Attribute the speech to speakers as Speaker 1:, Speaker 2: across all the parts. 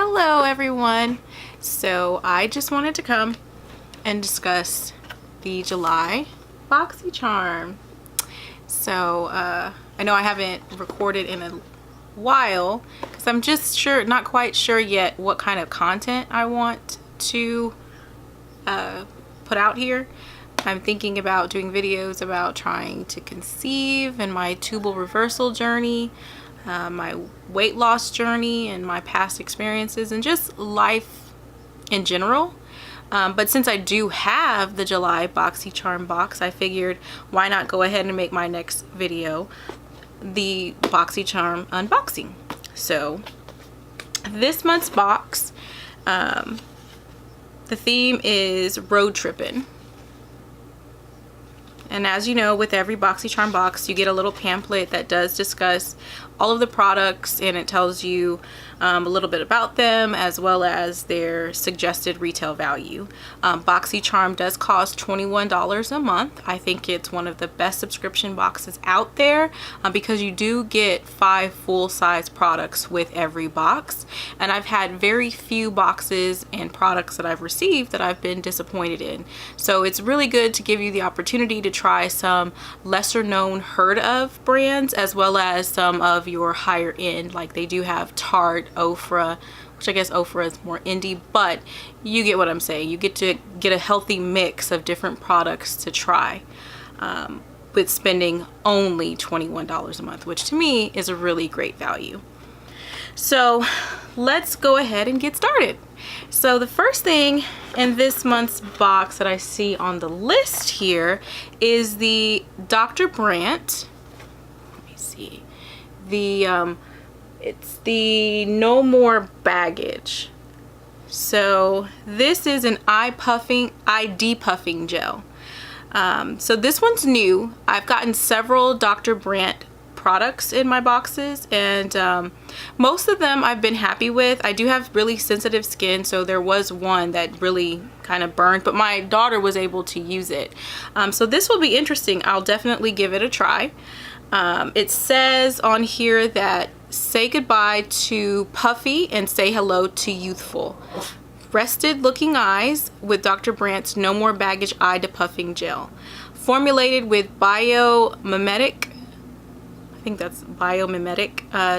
Speaker 1: Hello everyone. So I just wanted to come and discuss the July Boxycharm. So I know I haven't recorded in a while because I'm just not quite sure yet what kind of content I want to put out here. I'm thinking about doing videos about trying to conceive and my tubal reversal journey, my weight loss journey and my past experiences and just life in general. But since I do have the July Boxycharm box, I figured why not go ahead and make my next video the Boxycharm unboxing. So this month's box, the theme is road tripping. And as you know, with every Boxycharm box, you get a little pamphlet that does discuss all of the products, and it tells you a little bit about them as well as their suggested retail value. Boxycharm does cost $21 a month. I think it's one of the best subscription boxes out there because you do get 5 full-size products with every box. And I've had very few boxes and products that I've received that I've been disappointed in. So it's really good to give you the opportunity to try some lesser known, heard of brands as well as some of your higher end. Like they do have Tarte, Ofra, which I guess Ofra is more indie, but you get what I'm saying. You get to get a healthy mix of different products to try with spending only $21 a month, which to me is a really great value. So let's go ahead and get started. So the first thing in this month's box that I see on the list here is the Dr. Brandt. Let me see. It's the No More Baggage. So this is an eye depuffing gel. So this one's new. I've gotten several Dr. Brandt products in my boxes, and most of them I've been happy with. I do have really sensitive skin, so there was one that really kind of burned, but my daughter was able to use it. So this will be interesting. I'll definitely give it a try. It says on here that say goodbye to puffy and say hello to youthful. Rested looking eyes with Dr. Brandt's No More Baggage Eye Depuffing Gel. Formulated with biomimetic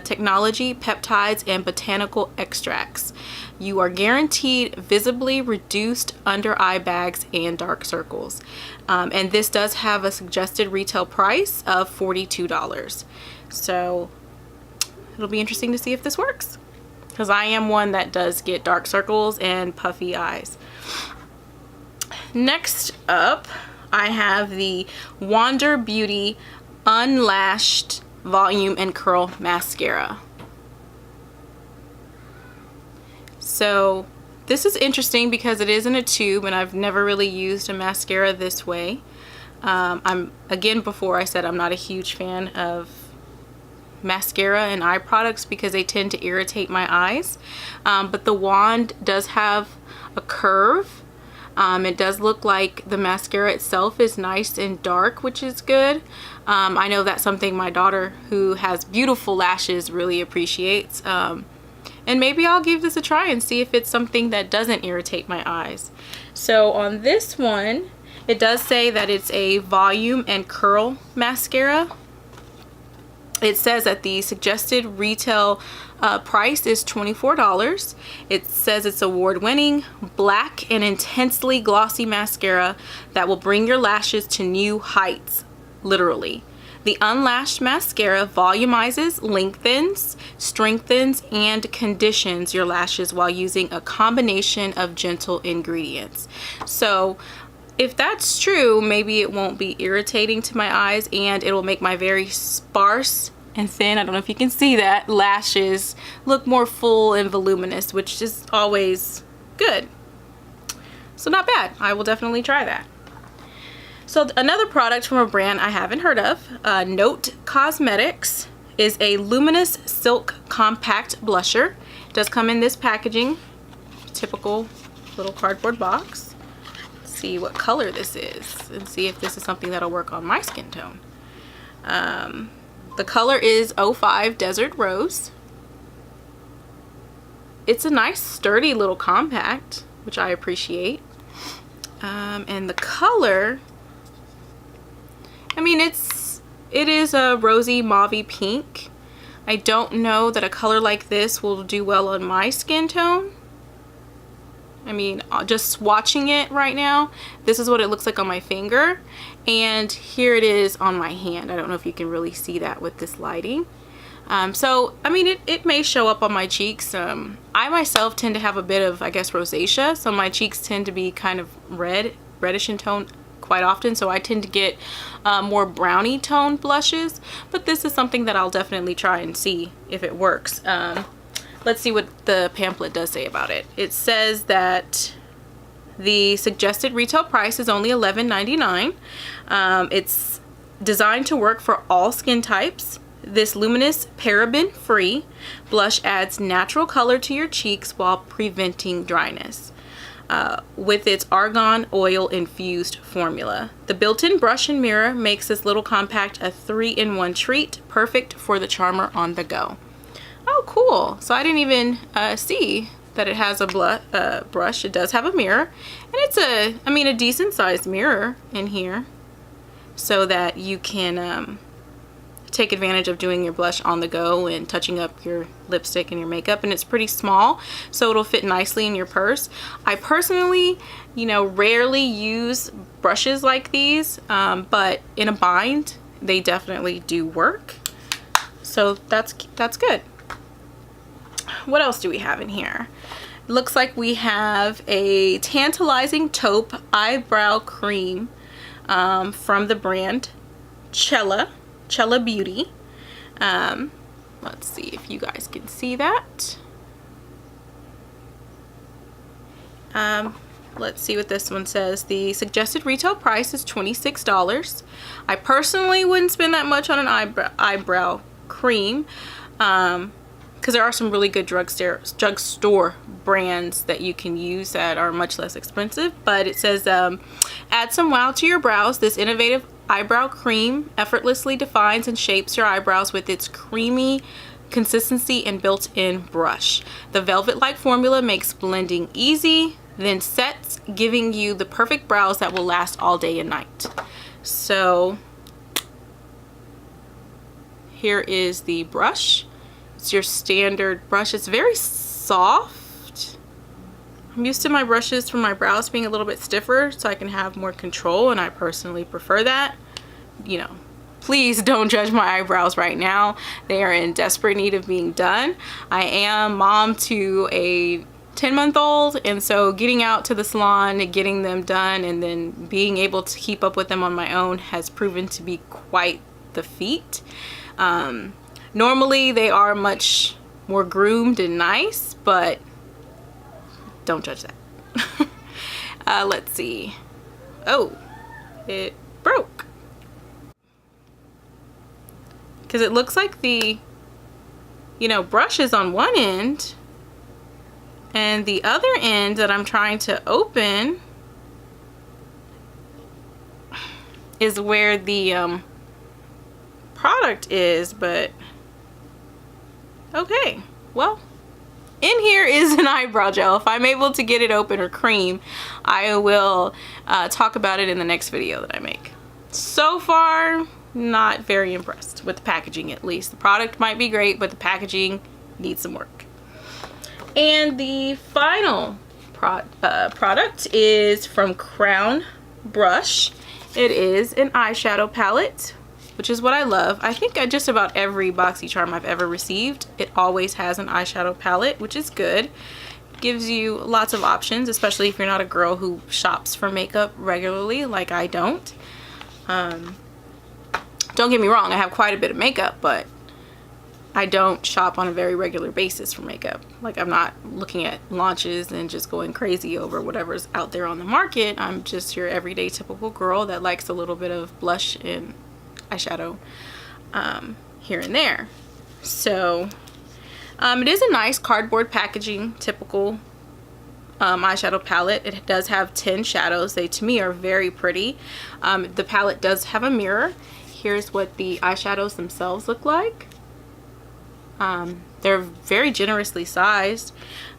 Speaker 1: technology, peptides, and botanical extracts. You are guaranteed visibly reduced under eye bags and dark circles. And this does have a suggested retail price of $42. So it'll be interesting to see if this works, because I am one that does get dark circles and puffy eyes. Next up, I have the Wander Beauty Unlashed Volume and Curl Mascara. So this is interesting because it is in a tube, and I've never really used a mascara this way. Before I said I'm not a huge fan of mascara and eye products because they tend to irritate my eyes. But the wand does have a curve. It does look like the mascara itself is nice and dark, which is good. I know that's something my daughter, who has beautiful lashes, really appreciates. And maybe I'll give this a try and see if it's something that doesn't irritate my eyes. So on this one, it does say that it's a volume and curl mascara. It says that the suggested retail price is $24. It says it's award-winning, black and intensely glossy mascara that will bring your lashes to new heights, literally. The unlashed mascara volumizes, lengthens, strengthens, and conditions your lashes while using a combination of gentle ingredients. So if that's true, maybe it won't be irritating to my eyes, and it will make my very sparse and thin, I don't know if you can see that, lashes look more full and voluminous, which is always good. So not bad. I will definitely try that. So another product from a brand I haven't heard of, Note Cosmetics, is a luminous silk compact blusher. It does come in this packaging, typical little cardboard box. Let's see what color this is and see if this is something that'll work on my skin tone. The color is 05 Desert Rose. it's a nice sturdy little compact, which I appreciate. And the color, I mean, it is a rosy mauvey pink. I don't know that a color like this will do well on my skin tone. I mean, just watching it right now, this is what it looks like on my finger, and here it is on my hand. I don't know if you can really see that with this lighting. So, I mean, it may show up on my cheeks. I myself tend to have a bit of, I guess, rosacea, so my cheeks tend to be kind of reddish in tone quite often, so I tend to get more brownie tone blushes, but this is something that I'll definitely try and see if it works. Let's see what the pamphlet does say about it. It says that the suggested retail price is only $11.99. It's designed to work for all skin types. This luminous paraben-free blush adds natural color to your cheeks while preventing dryness. With its argan oil infused formula. The built-in brush and mirror makes this little compact a 3-in-1 treat, perfect for the charmer on the go. Oh, cool. So I didn't even see that it has a brush. It does have a mirror, and it's a decent sized mirror in here, so that you can take advantage of doing your blush on the go and touching up your lipstick and your makeup. And it's pretty small, so it'll fit nicely in your purse. I personally, rarely use brushes like these, but in a bind, they definitely do work. So that's good. What else do we have in here? Looks like we have a tantalizing taupe eyebrow cream from the brand Cella Beauty. Let's see if you guys can see that. Let's see what this one says. The suggested retail price is $26. I personally wouldn't spend that much on an eyebrow cream, because there are some really good drugstore brands that you can use that are much less expensive. But it says, add some wow to your brows. This innovative eyebrow cream effortlessly defines and shapes your eyebrows with its creamy consistency and built-in brush. The velvet-like formula makes blending easy, then sets, giving you the perfect brows that will last all day and night. So here is the brush. It's your standard brush. It's very soft. I'm used to my brushes for my brows being a little bit stiffer so I can have more control, and I personally prefer that. Please don't judge my eyebrows right now. They are in desperate need of being done. I am mom to a 10-month-old, and so getting out to the salon, getting them done, and then being able to keep up with them on my own has proven to be quite the feat. Normally they are much more groomed and nice, but don't judge that. Let's see. Oh, it broke. Because it looks like the, brush is on one end, and the other end that I'm trying to open is where the product is, but okay, well, in here is an eyebrow gel. If I'm able to get it open, or cream, I will talk about it in the next video that I make. So far, not very impressed with the packaging. At least the product might be great, but the packaging needs some work. And the final product is from Crown Brush. It is an eyeshadow palette, which is what I love. I think just about every Boxycharm I've ever received, it always has an eyeshadow palette, which is good. Gives you lots of options, especially if you're not a girl who shops for makeup regularly like I don't. Don't get me wrong, I have quite a bit of makeup, but I don't shop on a very regular basis for makeup. Like, I'm not looking at launches and just going crazy over whatever's out there on the market. I'm just your everyday typical girl that likes a little bit of blush and eyeshadow here and there. So it is a nice cardboard packaging, typical eyeshadow palette. It does have 10 shadows. They, to me, are very pretty. The palette does have a mirror. Here's what the eyeshadows themselves look like. They're very generously sized.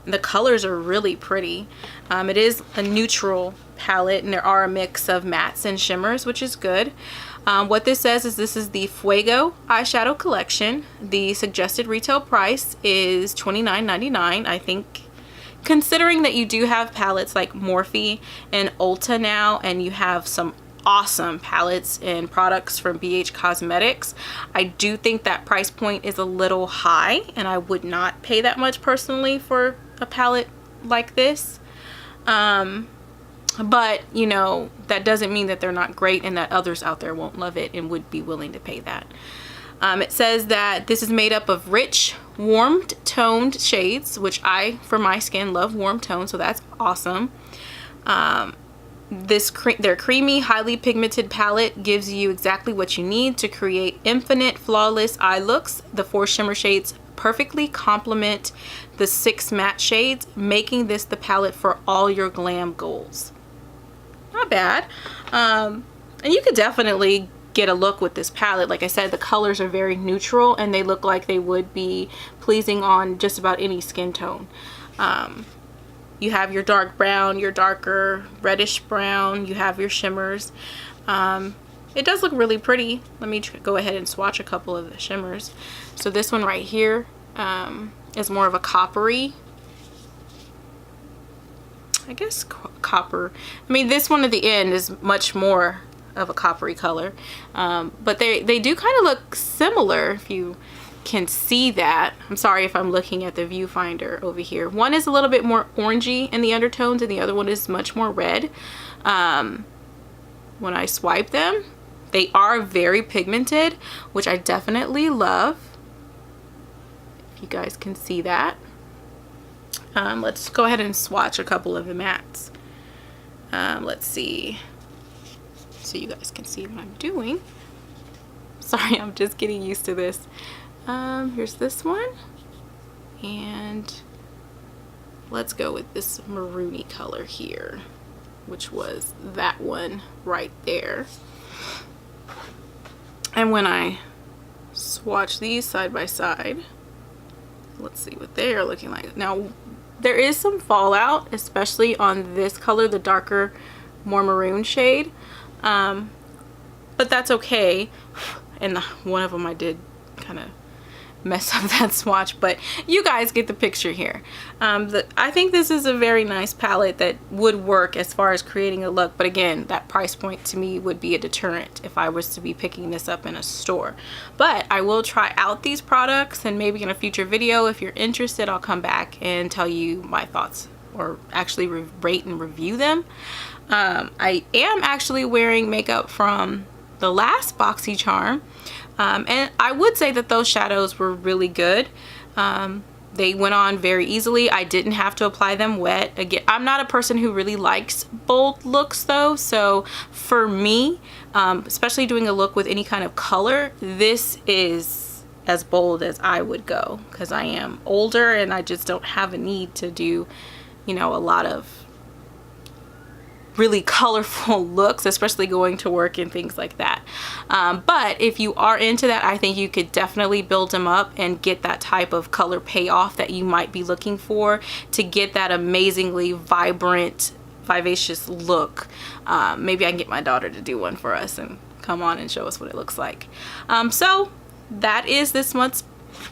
Speaker 1: The colors are really pretty. It is a neutral palette, and there are a mix of mattes and shimmers, which is good. What this says is this is the Fuego eyeshadow collection. The suggested retail price is $29.99. I think, considering that you do have palettes like Morphe and Ulta now, and you have some awesome palettes and products from BH Cosmetics, I do think that price point is a little high, and I would not pay that much personally for a palette like this. But you know, that doesn't mean that they're not great and that others out there won't love it and would be willing to pay that. It says that this is made up of rich, warm toned shades, which I, for my skin, love warm tones, so that's awesome. Their creamy, highly pigmented palette gives you exactly what you need to create infinite, flawless eye looks. The 4 shimmer shades perfectly complement the 6 matte shades, making this the palette for all your glam goals. Not bad. And you could definitely get a look with this palette. Like I said, the colors are very neutral, and they look like they would be pleasing on just about any skin tone. You have your dark brown, your darker reddish brown, you have your shimmers. It does look really pretty. Let me go ahead and swatch a couple of the shimmers. So this one right here is more of a coppery, I guess copper. I mean, this one at the end is much more of a coppery color, but they do kind of look similar, if you can see that. I'm sorry if I'm looking at the viewfinder over here. One is a little bit more orangey in the undertones, and the other one is much more red. When I swipe them, they are very pigmented, which I definitely love, if you guys can see that. Let's go ahead and swatch a couple of the mattes. Let's see, so you guys can see what I'm doing. Sorry, I'm just getting used to this. Here's this one, and let's go with this maroony color here, which was that one right there. And when I swatch these side by side, let's see what they are looking like. Now, there is some fallout, especially on this color, the darker, more maroon shade, but that's okay. And one of them I did kind of mess up that swatch, but you guys get the picture here. I think this is a very nice palette that would work as far as creating a look, but again, that price point to me would be a deterrent if I was to be picking this up in a store. But I will try out these products, and maybe in a future video, if you're interested, I'll come back and tell you my thoughts, or actually rate and review them. I am actually wearing makeup from the last Boxycharm, and I would say that those shadows were really good. They went on very easily. I didn't have to apply them wet. Again, I'm not a person who really likes bold looks though, so for me, especially doing a look with any kind of color, this is as bold as I would go, because I am older and I just don't have a need to do, you know, a lot of really colorful looks, especially going to work and things like that. But if you are into that, I think you could definitely build them up and get that type of color payoff that you might be looking for to get that amazingly vibrant, vivacious look. Maybe I can get my daughter to do one for us and come on and show us what it looks like. So that is this month's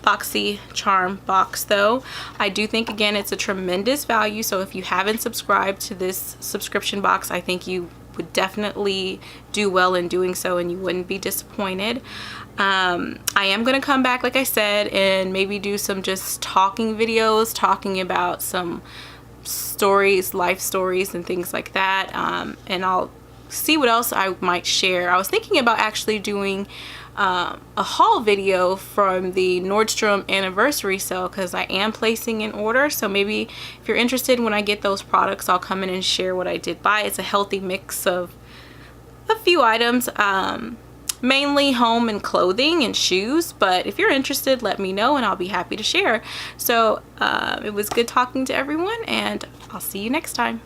Speaker 1: Boxycharm box though. I do think, again, it's a tremendous value, so if you haven't subscribed to this subscription box, I think you would definitely do well in doing so, and you wouldn't be disappointed. I am going to come back, like I said, and maybe do some just talking videos, talking about some stories, life stories and things like that, and I'll see what else I might share. I was thinking about actually doing a haul video from the Nordstrom anniversary sale, because I am placing an order. So maybe if you're interested, when I get those products, I'll come in and share what I did buy. It's a healthy mix of a few items, mainly home and clothing and shoes, but if you're interested, let me know and I'll be happy to share. So it was good talking to everyone, and I'll see you next time.